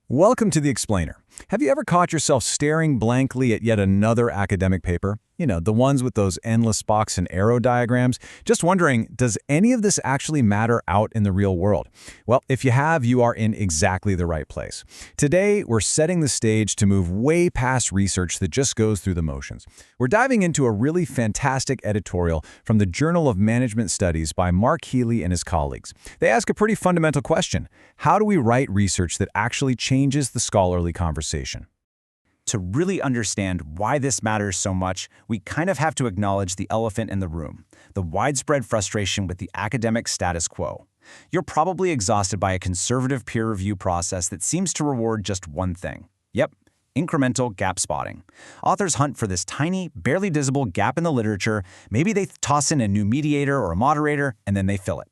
Welcome to The Explainer. Have you ever caught yourself staring blankly at yet another academic paper? The ones with those endless box and arrow diagrams. Just wondering, does any of this actually matter out in the real world? Well, if you have, you are in exactly the right place. Today, we're setting the stage to move way past research that just goes through the motions. We're diving into a really fantastic editorial from the Journal of Management Studies by Mark Healy and his colleagues. They ask a pretty fundamental question. How do we write research that actually changes the scholarly conversation? To really understand why this matters so much, we kind of have to acknowledge the elephant in the room, the widespread frustration with the academic status quo. You're probably exhausted by a conservative peer review process that seems to reward just one thing. Yep, incremental gap spotting. Authors hunt for this tiny, barely visible gap in the literature. Maybe they toss in a new mediator or a moderator, and then they fill it.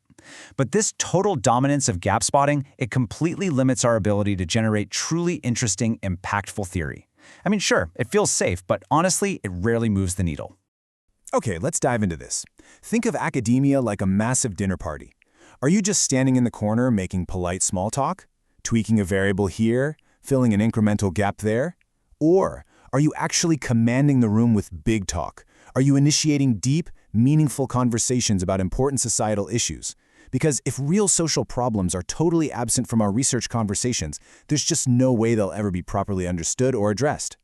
But this total dominance of gap spotting, it completely limits our ability to generate truly interesting, impactful theory. I mean, sure, it feels safe, but honestly, it rarely moves the needle. Okay, let's dive into this. Think of academia like a massive dinner party. Are you just standing in the corner making polite small talk? Tweaking a variable here, filling an incremental gap there? Or are you actually commanding the room with big talk? Are you initiating deep, meaningful conversations about important societal issues? Because if real social problems are totally absent from our research conversations, there's just no way they'll ever be properly understood or addressed.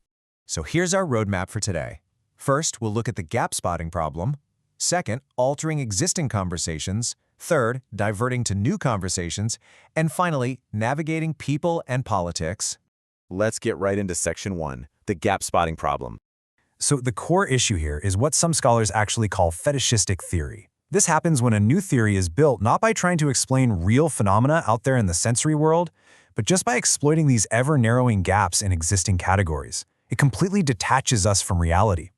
So here's our roadmap for today. First, we'll look at the gap spotting problem. Second, altering existing conversations. Third, diverting to new conversations. And finally, navigating people and politics. Let's get right into Section 1, the gap spotting problem. So the core issue here is what some scholars actually call fetishistic theory. This happens when a new theory is built not by trying to explain real phenomena out there in the sensory world, but just by exploiting these ever-narrowing gaps in existing categories. It completely detaches us from reality.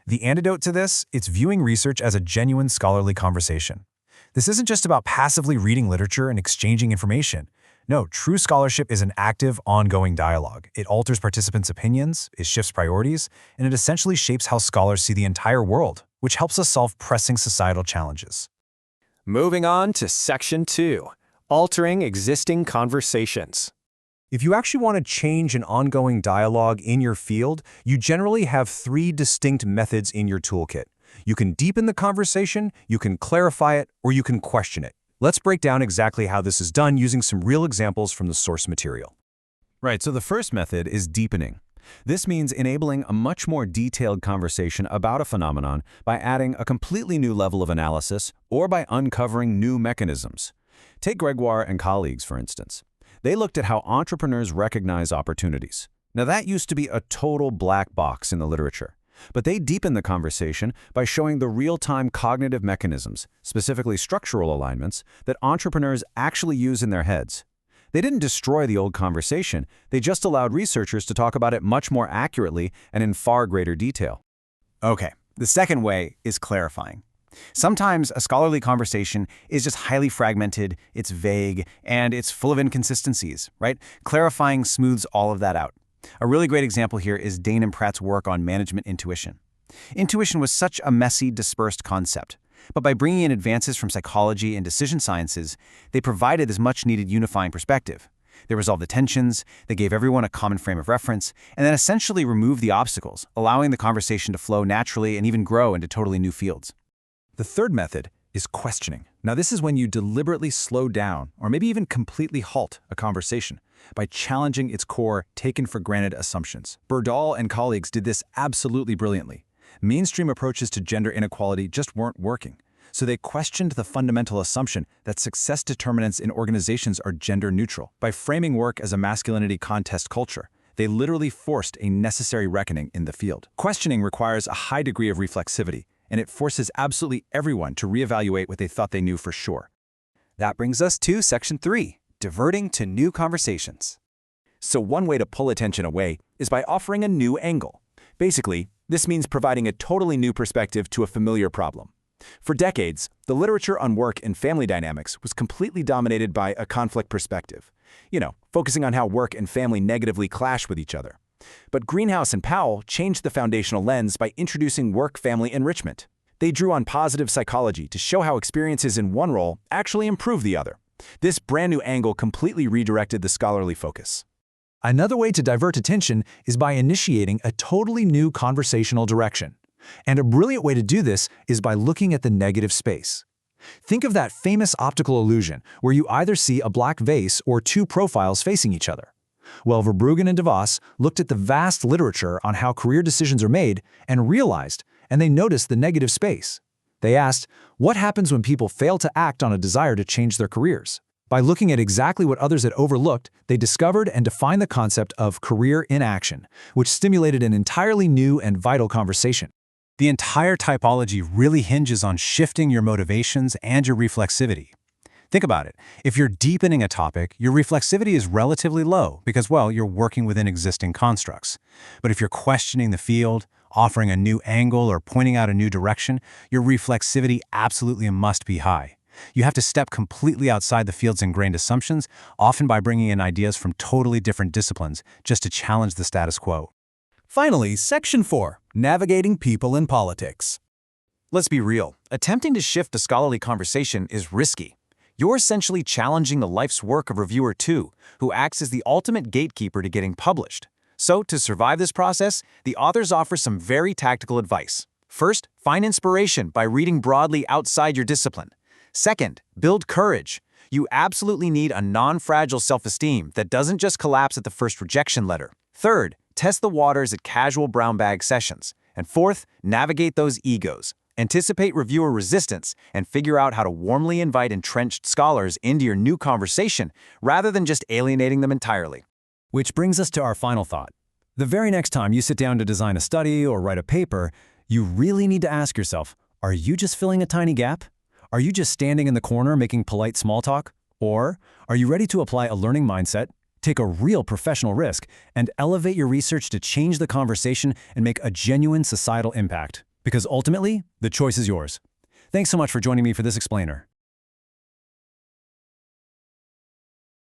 The antidote to this, it's viewing research as a genuine scholarly conversation. This isn't just about passively reading literature and exchanging information. No, true scholarship is an active, ongoing dialogue. It alters participants' opinions, it shifts priorities, and it essentially shapes how scholars see the entire world, which helps us solve pressing societal challenges. Moving on to Section 2, altering existing conversations. If you actually want to change an ongoing dialogue in your field, you generally have three distinct methods in your toolkit. You can deepen the conversation, you can clarify it, or you can question it. Let's break down exactly how this is done using some real examples from the source material. Right, so the first method is deepening. This means enabling a much more detailed conversation about a phenomenon by adding a completely new level of analysis or by uncovering new mechanisms. Take Gregoire and colleagues, for instance. They looked at how entrepreneurs recognize opportunities. Now, that used to be a total black box in the literature. But they deepened the conversation by showing the real-time cognitive mechanisms, specifically structural alignments, that entrepreneurs actually use in their heads. They didn't destroy the old conversation, they just allowed researchers to talk about it much more accurately and in far greater detail. Okay, the second way is clarifying. Sometimes a scholarly conversation is just highly fragmented, it's vague, and it's full of inconsistencies, right? Clarifying smooths all of that out. A really great example here is Dane and Pratt's work on management intuition. Intuition was such a messy, dispersed concept, but by bringing in advances from psychology and decision sciences, they provided this much-needed unifying perspective. They resolved the tensions, they gave everyone a common frame of reference, and then essentially removed the obstacles, allowing the conversation to flow naturally and even grow into totally new fields. The third method is questioning. Now, this is when you deliberately slow down or maybe even completely halt a conversation by challenging its core taken-for-granted assumptions. Berdahl and colleagues did this absolutely brilliantly. Mainstream approaches to gender inequality just weren't working, so they questioned the fundamental assumption that success determinants in organizations are gender-neutral. By framing work as a masculinity contest culture, they literally forced a necessary reckoning in the field. Questioning requires a high degree of reflexivity, and it forces absolutely everyone to reevaluate what they thought they knew for sure. That brings us to Section 3, diverting to new conversations. So one way to pull attention away is by offering a new angle. Basically, this means providing a totally new perspective to a familiar problem. For decades, the literature on work and family dynamics was completely dominated by a conflict perspective. Focusing on how work and family negatively clash with each other. But Greenhouse and Powell changed the foundational lens by introducing work-family enrichment. They drew on positive psychology to show how experiences in one role actually improve the other. This brand new angle completely redirected the scholarly focus. Another way to divert attention is by initiating a totally new conversational direction. And a brilliant way to do this is by looking at the negative space. Think of that famous optical illusion where you either see a black vase or two profiles facing each other. Well, Verbruggen and DeVos looked at the vast literature on how career decisions are made and they noticed the negative space. They asked, what happens when people fail to act on a desire to change their careers? By looking at exactly what others had overlooked, they discovered and defined the concept of career inaction, which stimulated an entirely new and vital conversation. The entire typology really hinges on shifting your motivations and your reflexivity. Think about it. If you're deepening a topic, your reflexivity is relatively low because, well, you're working within existing constructs. But if you're questioning the field, offering a new angle, or pointing out a new direction, your reflexivity absolutely must be high. You have to step completely outside the field's ingrained assumptions, often by bringing in ideas from totally different disciplines, just to challenge the status quo. Finally, Section 4, Navigating People in Politics. Let's be real. Attempting to shift a scholarly conversation is risky. You're essentially challenging the life's work of reviewer 2, who acts as the ultimate gatekeeper to getting published. So, to survive this process, the authors offer some very tactical advice. First, find inspiration by reading broadly outside your discipline. Second, build courage. You absolutely need a non-fragile self-esteem that doesn't just collapse at the first rejection letter. Third, test the waters at casual brown bag sessions. And fourth, navigate those egos. Anticipate reviewer resistance and figure out how to warmly invite entrenched scholars into your new conversation rather than just alienating them entirely. Which brings us to our final thought. The very next time you sit down to design a study or write a paper, you really need to ask yourself, are you just filling a tiny gap? Are you just standing in the corner making polite small talk? Or are you ready to apply a learning mindset, take a real professional risk, and elevate your research to change the conversation and make a genuine societal impact? Because ultimately, the choice is yours. Thanks so much for joining me for this explainer.